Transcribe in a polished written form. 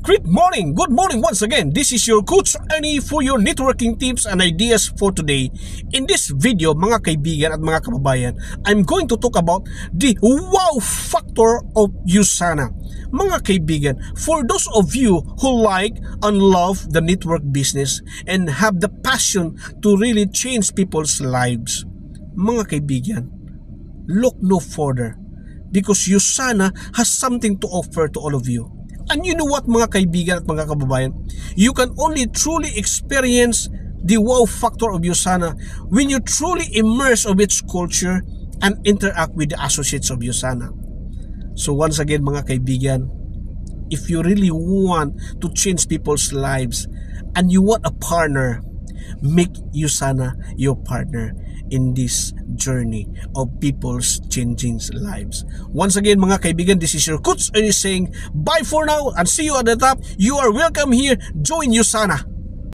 Good morning once again. This is your Coach Ernie for your networking tips and ideas for today. In this video, mga kaibigan at mga kababayan, I'm going to talk about the wow factor of USANA. Mga kaibigan, for those of you who like and love the network business and have the passion to really change people's lives, mga kaibigan, look no further because USANA has something to offer to all of you. And you know what, mga kaibigan at mga kababayan, you can only truly experience the wow factor of USANA when you truly immerse of its culture and interact with the associates of USANA. So once again, mga kaibigan, if you really want to change people's lives and you want a partner, make USANA your partner in this journey of people's changing lives. Once again, mga kaibigan, this is your Coach Ernie saying bye for now and see you at the top. You are welcome here. Join USANA.